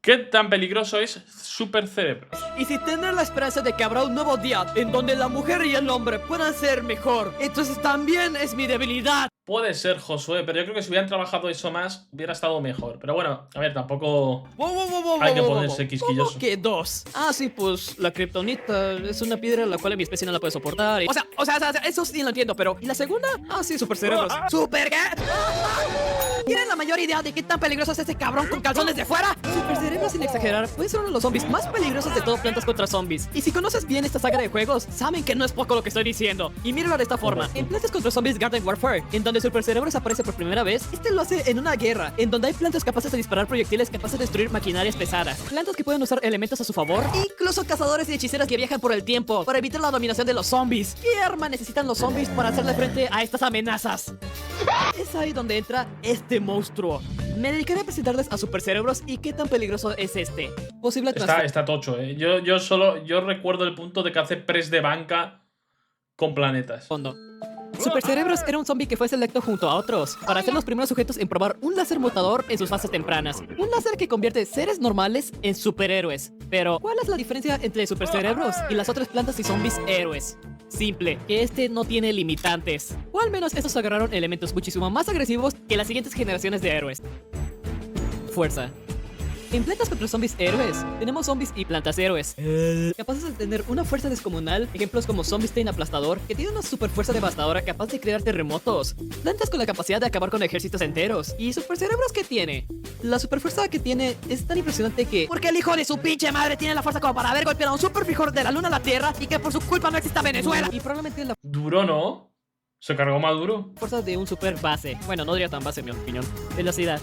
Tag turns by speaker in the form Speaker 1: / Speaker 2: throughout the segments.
Speaker 1: ¿Qué tan peligroso es Super Cerebros?
Speaker 2: Y si tener la esperanza de que habrá un nuevo día en donde la mujer y el hombre puedan ser mejor, entonces también es mi debilidad.
Speaker 1: Puede ser, Josué, pero yo creo que si hubieran trabajado eso más, hubiera estado mejor. Pero bueno, a ver, tampoco hay que ponerse quisquilloso.
Speaker 2: ¿Cómo que dos? Ah, sí, pues la kriptonita es una piedra la cual mi especie no la puede soportar. O sea, eso sí lo entiendo, pero ¿y la segunda? Ah, sí, super cerebros. ¿Super qué? ¿Tienen la mayor idea de qué tan peligroso es ese cabrón con calzones de fuera? Super cerebros, sin exagerar, puede ser uno de los zombies más peligrosos de todo Plantas contra Zombies. Y si conoces bien esta saga de juegos, saben que no es poco lo que estoy diciendo. Y míralo de esta forma. En Plantas contra Zombies Garden Warfare, en donde Super Cerebros aparece por primera vez, este lo hace en una guerra, en donde hay plantas capaces de disparar proyectiles capaces de destruir maquinarias pesadas. Plantas que pueden usar elementos a su favor. Incluso cazadores y hechiceras que viajan por el tiempo para evitar la dominación de los zombies. ¿Qué arma necesitan los zombies para hacerle frente a estas amenazas? Es ahí donde entra este monstruo. Me dedicaré a presentarles a Super Cerebros y qué tan peligroso es este. Posible
Speaker 1: Está tocho, Yo recuerdo el punto de que hace press de banca con planetas.
Speaker 2: Fondo. Super Cerebros era un zombie que fue selecto junto a otros para ser los primeros sujetos en probar un láser mutador en sus fases tempranas. Un láser que convierte seres normales en superhéroes. Pero, ¿cuál es la diferencia entre Super Cerebros y las otras plantas y zombies héroes? Simple, que este no tiene limitantes. O al menos estos agarraron elementos muchísimo más agresivos que las siguientes generaciones de héroes. Fuerza. En Plantas contra Zombies héroes, tenemos zombies y plantas héroes capaces de tener una fuerza descomunal, ejemplos como Zombiestein aplastador, que tiene una super fuerza devastadora capaz de crear terremotos, plantas con la capacidad de acabar con ejércitos enteros, y Super Cerebros que tiene. La super fuerza que tiene es tan impresionante que... porque el hijo de su pinche madre tiene la fuerza como para haber golpeado a un super frijol de la luna a la tierra y que por su culpa no exista Venezuela. Y probablemente la
Speaker 1: Duro, ¿no? Se cargó más duro.
Speaker 2: fuerza de un super base. Bueno, no diría tan base en mi opinión. Velocidad.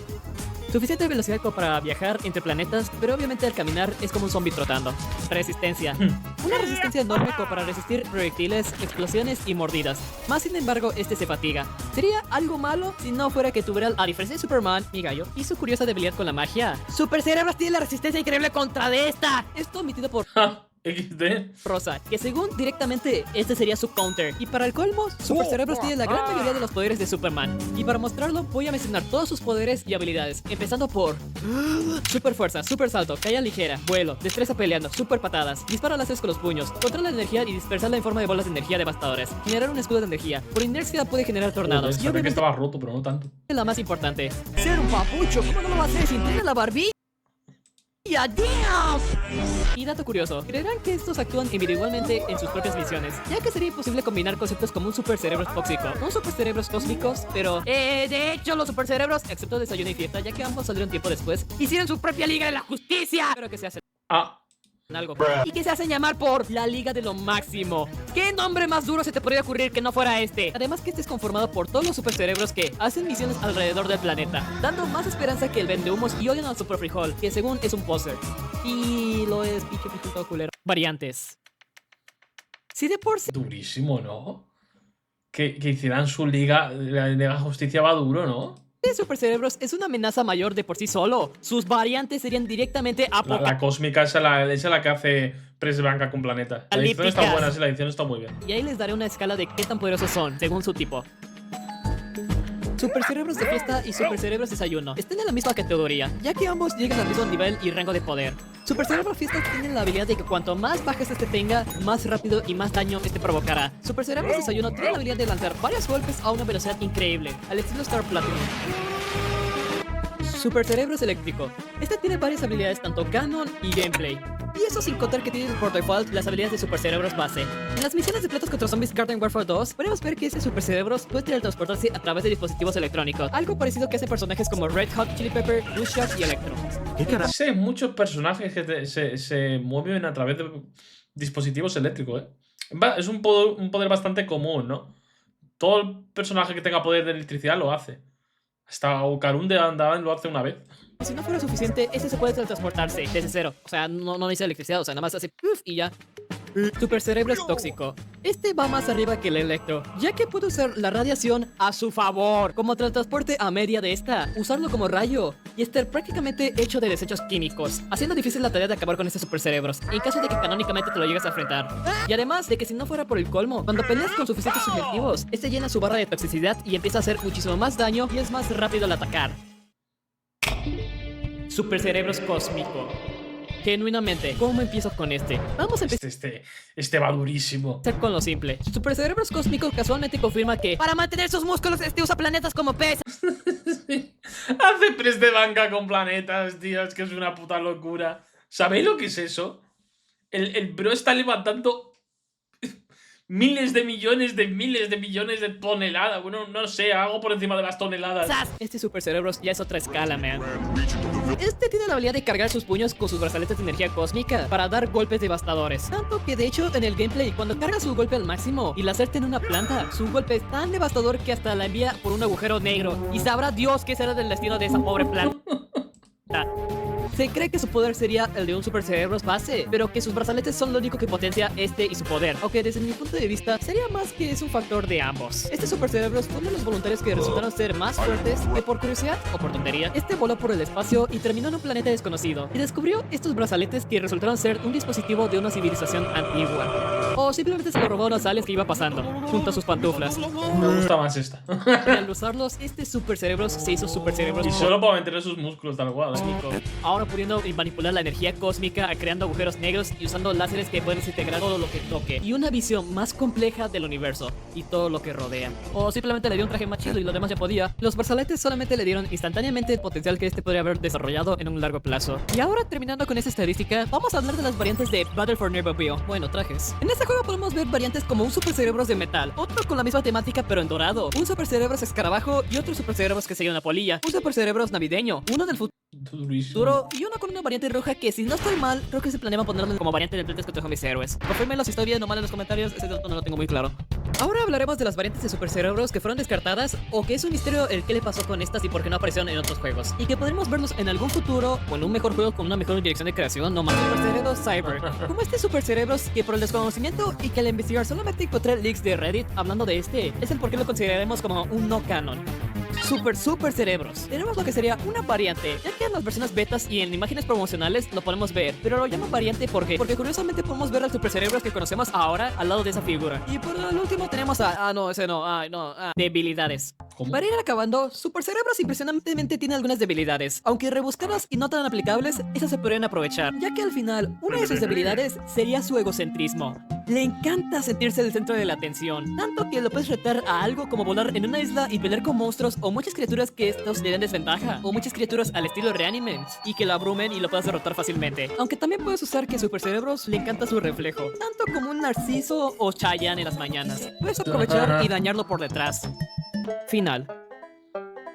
Speaker 2: Suficiente velocidad como para viajar entre planetas, pero obviamente al caminar es como un zombie trotando. Resistencia. Una resistencia enorme como para resistir proyectiles, explosiones y mordidas. Más sin embargo, este se fatiga. Sería algo malo si no fuera que tuviera, a diferencia de Superman, mi gallo, y su curiosa debilidad con la magia. Super Cerebros tiene la resistencia increíble contra de esta. Esto omitido por...
Speaker 1: XD.
Speaker 2: Rosa, que según directamente este sería su counter. Y para el colmo, Super Cerebros tiene la gran mayoría de los poderes de Superman. Y para mostrarlo voy a mencionar todos sus poderes y habilidades, empezando por super fuerza, super salto, caída ligera, vuelo, destreza peleando, super patadas, dispara láseres con los puños, controla la energía y dispersarla en forma de bolas de energía devastadoras, generar un escudo de energía, por inercia puede generar tornados. Y
Speaker 1: Sabía que
Speaker 2: obviamente
Speaker 1: estaba roto, pero no tanto.
Speaker 2: la más importante, ser un papucho. ¿Cómo no lo va a hacer sin tener la barbilla? ¡Damn! Y dato curioso, creerán que estos actúan individualmente en sus propias misiones, ya que sería imposible combinar conceptos como un super cerebro tóxico, un super cerebros cósmicos, pero de hecho los super cerebros, excepto Desayuno y Fiesta, ya que ambos salieron tiempo después, hicieron su propia Liga de la Justicia, pero que se hacen algo y que se hacen llamar por la Liga de lo Máximo. ¿Qué nombre más duro se te podría ocurrir que no fuera este? Además que este es conformado por todos los super cerebros que hacen misiones alrededor del planeta, dando más esperanza que el vendehumos y odian al super frijol, que según es un poser. Y lo es pinche frijol todo culero. Variantes. Si de por sí
Speaker 1: Durísimo, ¿no? Que hicieran su liga, la Liga de Justicia va duro, ¿no?
Speaker 2: Super Cerebros es una amenaza mayor de por sí solo, sus variantes serían directamente
Speaker 1: La cósmica esa es la que hace press de banca con planeta. La edición está buena, sí, la edición está muy bien.
Speaker 2: Y ahí les daré una escala de qué tan poderosos son, según su tipo. Super Cerebros de Fiesta y Super Cerebros de Desayuno están en la misma categoría, ya que ambos llegan al mismo nivel y rango de poder. Super Cerebros Fiesta tiene la habilidad de que cuanto más bajas este tenga, más rápido y más daño este provocará. Super Cerebros de Desayuno tiene la habilidad de lanzar varios golpes a una velocidad increíble, al estilo Star Platinum. Super Cerebros Eléctrico. Este tiene varias habilidades tanto canon y gameplay. Y eso sin contar que tiene por default las habilidades de Super Cerebros base. En las misiones de Plantas contra Zombies Garden Warfare 2, podemos ver que ese Super Cerebros puede teletransportarse a través de dispositivos electrónicos. Algo parecido que hacen personajes como Red Hot Chili Pepper, Blue Shark y Electro.
Speaker 1: ¿Qué carajo? Sé muchos personajes que se mueven a través de dispositivos eléctricos, ¿eh? Es un poder bastante común, ¿no? Todo el personaje que tenga poder de electricidad lo hace. Hasta Ocarun de Andaban lo hace una vez.
Speaker 2: Si no fuera suficiente, este se puede teletransportarse desde cero. O sea, no necesita electricidad, o sea, nada más hace puff y ya. Super Cerebro es tóxico. Este va más arriba que el Electro, ya que puede usar la radiación a su favor, como teletransporte a media de esta, usarlo como rayo, y estar prácticamente hecho de desechos químicos, haciendo difícil la tarea de acabar con estos Super Cerebros, en caso de que canónicamente te lo llegues a enfrentar. Y además de que si no fuera por el colmo, cuando peleas con suficientes objetivos, este llena su barra de toxicidad y empieza a hacer muchísimo más daño y es más rápido al atacar. Super Cerebros Cósmico. Genuinamente, ¿cómo empiezo con este? Vamos a empezar
Speaker 1: Este va durísimo.
Speaker 2: con lo simple. Super Cerebros Cósmico casualmente confirma que para mantener sus músculos este usa planetas como pesas.
Speaker 1: Hace press de banca con planetas, tío. Es que es una puta locura. ¿Sabéis lo que es eso? El bro está levantando miles de millones de toneladas. Bueno, no sé, algo por encima de las toneladas.
Speaker 2: Este Super Cerebros ya es otra escala, man. Este tiene la habilidad de cargar sus puños con sus brazaletes de energía cósmica para dar golpes devastadores. Tanto que de hecho en el gameplay, cuando carga su golpe al máximo y la acerta en una planta, su golpe es tan devastador que hasta la envía por un agujero negro. Y sabrá Dios qué será del destino de esa pobre planta. Se cree que su poder sería el de un Super Cerebros base, pero que sus brazaletes son lo único que potencia este y su poder. Aunque desde mi punto de vista, sería más que es un factor de ambos. Este Super Cerebros fue uno de los voluntarios que resultaron ser más fuertes que por curiosidad o por tontería. Este voló por el espacio y terminó en un planeta desconocido. Y descubrió estos brazaletes que resultaron ser un dispositivo de una civilización antigua. O simplemente se lo robó a unos aliens que iba pasando, junto a sus pantuflas.
Speaker 1: Me gusta más esta.
Speaker 2: Y al usarlos, este Super Cerebros se hizo Super Cerebros
Speaker 1: Y solo para mantener sus músculos tal cual.
Speaker 2: Ahora pudiendo manipular la energía cósmica, creando agujeros negros y usando láseres que pueden desintegrar todo lo que toque. Y una visión más compleja del universo y todo lo que rodea. O simplemente le dio un traje más chido y lo demás ya podía. Los brazaletes solamente le dieron instantáneamente el potencial que este podría haber desarrollado en un largo plazo. Y ahora, terminando con esta estadística, vamos a hablar de las variantes de Battle for Neighborville. Bueno, trajes. En este juego podemos ver variantes como un Super Cerebros de metal, otro con la misma temática pero en dorado, un Super Cerebros escarabajo y otro Super Cerebros que sería una polilla, un Super Cerebros navideño, uno del futuro y uno con una variante roja que, si no estoy mal, creo que se planeaba ponerlo como variante de Plantas contra mis héroes. Confírmenlo si estoy bien o mal en los comentarios, ese dato no lo tengo muy claro. Ahora hablaremos de las variantes de Super Cerebros que fueron descartadas o que es un misterio el que le pasó con estas y por qué no aparecieron en otros juegos. Y que podremos verlos en algún futuro o en un mejor juego con una mejor dirección de creación, no más. Super Cerebros Cyber. Como este Super Cerebros que por el desconocimiento y que al investigar solamente encontré leaks de Reddit hablando de este, es el por qué lo consideraremos como un no canon. Super Cerebros. Tenemos lo que sería una variante, ya que en las versiones betas y en imágenes promocionales lo podemos ver, pero lo llamo variante porque curiosamente podemos ver al Super Cerebros que conocemos ahora al lado de esa figura. Y por el último tenemos debilidades.
Speaker 1: ¿Cómo?
Speaker 2: Para ir acabando, Super Cerebros impresionantemente tiene algunas debilidades, aunque rebuscadas y no tan aplicables, esas se podrían aprovechar, ya que al final, una de sus debilidades sería su egocentrismo. Le encanta sentirse el centro de la atención, tanto que lo puedes retar a algo como volar en una isla y pelear con monstruos o muchas criaturas que estos le dan desventaja, o muchas criaturas al estilo Reanimals y que lo abrumen y lo puedas derrotar fácilmente. Aunque también puedes usar que Super Cerebros le encanta su reflejo, tanto como un Narciso o Chayanne en las mañanas. Puedes aprovechar y dañarlo por detrás. Final.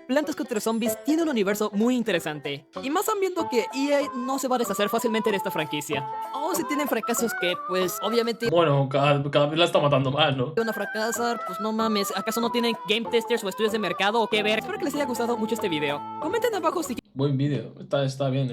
Speaker 2: Plantas contra Zombies tiene un universo muy interesante, y más sabiendo que EA no se va a deshacer fácilmente de esta franquicia. O si tienen fracasos que, pues, obviamente
Speaker 1: Bueno, cada vez la está matando más, ¿no?
Speaker 2: van a fracasar, pues no mames, ¿acaso no tienen game testers o estudios de mercado o qué ver? Espero que les haya gustado mucho este video. Comenten abajo si
Speaker 1: Buen vídeo, está bien.